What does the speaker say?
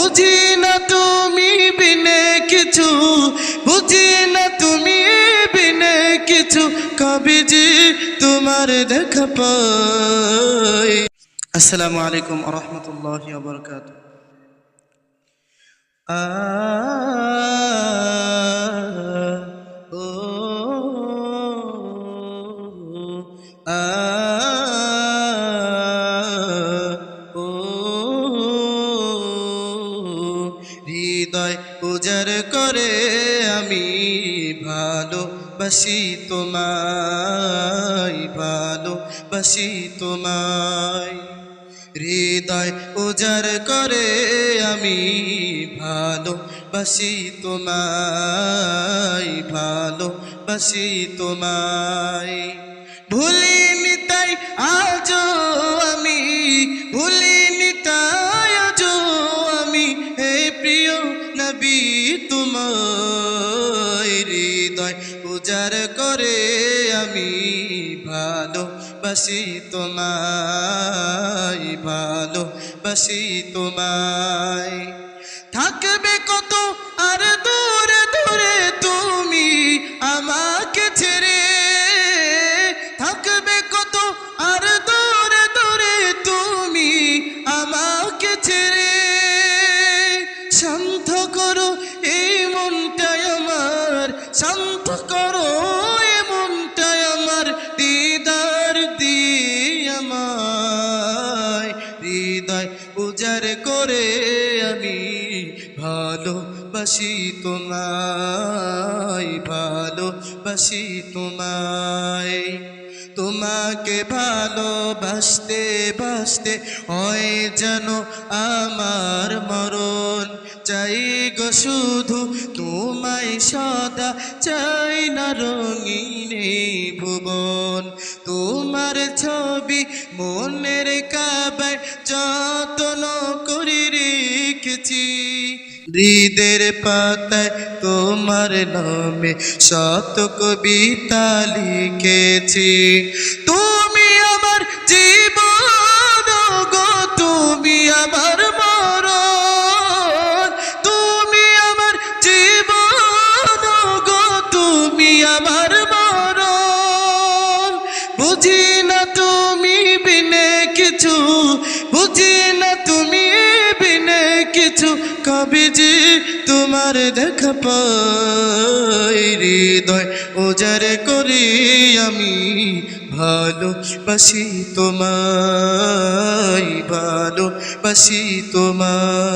বুঝি না তুমি বিনে কিছু, বুঝি না তুমি বিনে কিছু, কবে যে তোমার দেখা পাই। আসসালামু আলাইকুম ওয়া রাহমাতুল্লাহি ওয়া বারাকাতুহু। হৃদয় উজাড় করে আমি ভালোবাসি তোমায়, ভালোবাসি তোমায়। হৃদয় উজাড় করে আমি ভালোবাসি তোমায়, ভালোবাসি তোমায়। ভুলিনি তাই আজও আমি, ভুলিনি তাই আজও আমি, হে প্রিয় নবী তোমায়। হৃদয় উজাড় করে আমি ভালোবাসি তোমায়, ভালোবাসি তোমায়। থাকবে কত আর দূরে দূরে তুমি আমাকে ছেড়ে, থাকবে কত আর দূরে দূরে তুমি আমাকে ছেড়ে। শান্ত করো এই মনটাই আমার, শান্ত করো এই মনটাই আমার, দিদার দিয়ে আমায়। হৃদয় উজাড় করে আমি ভালোবাসি তোমায়, ভালোবাসি তোমায়। তোমাকে ভালোবাসতে বাসতে হয় যেন আমার মরণ। চাই গো শুধু তোমায় সদা, চাই না রঙিন ভুবন। তোমার ছবি মনের কাবায় যত্ন করে রেখেছি, হৃদের পাতায় তোমার নামে শত কবিতা লিখেছি। তুমি আমার জীবন গো, তুমি আমার মরণ, তুমি আমার জীবন গো, তুমি আমার মরণ। বুঝি না তুমি বিনে কিছু, বুঝি না তুমি বিনে কিছু, কবে যে তোমার দেখা পাই। হৃদয় উজাড় করি আমি ভালোবাসি তোমায়, ভালোবাসি তোমায়।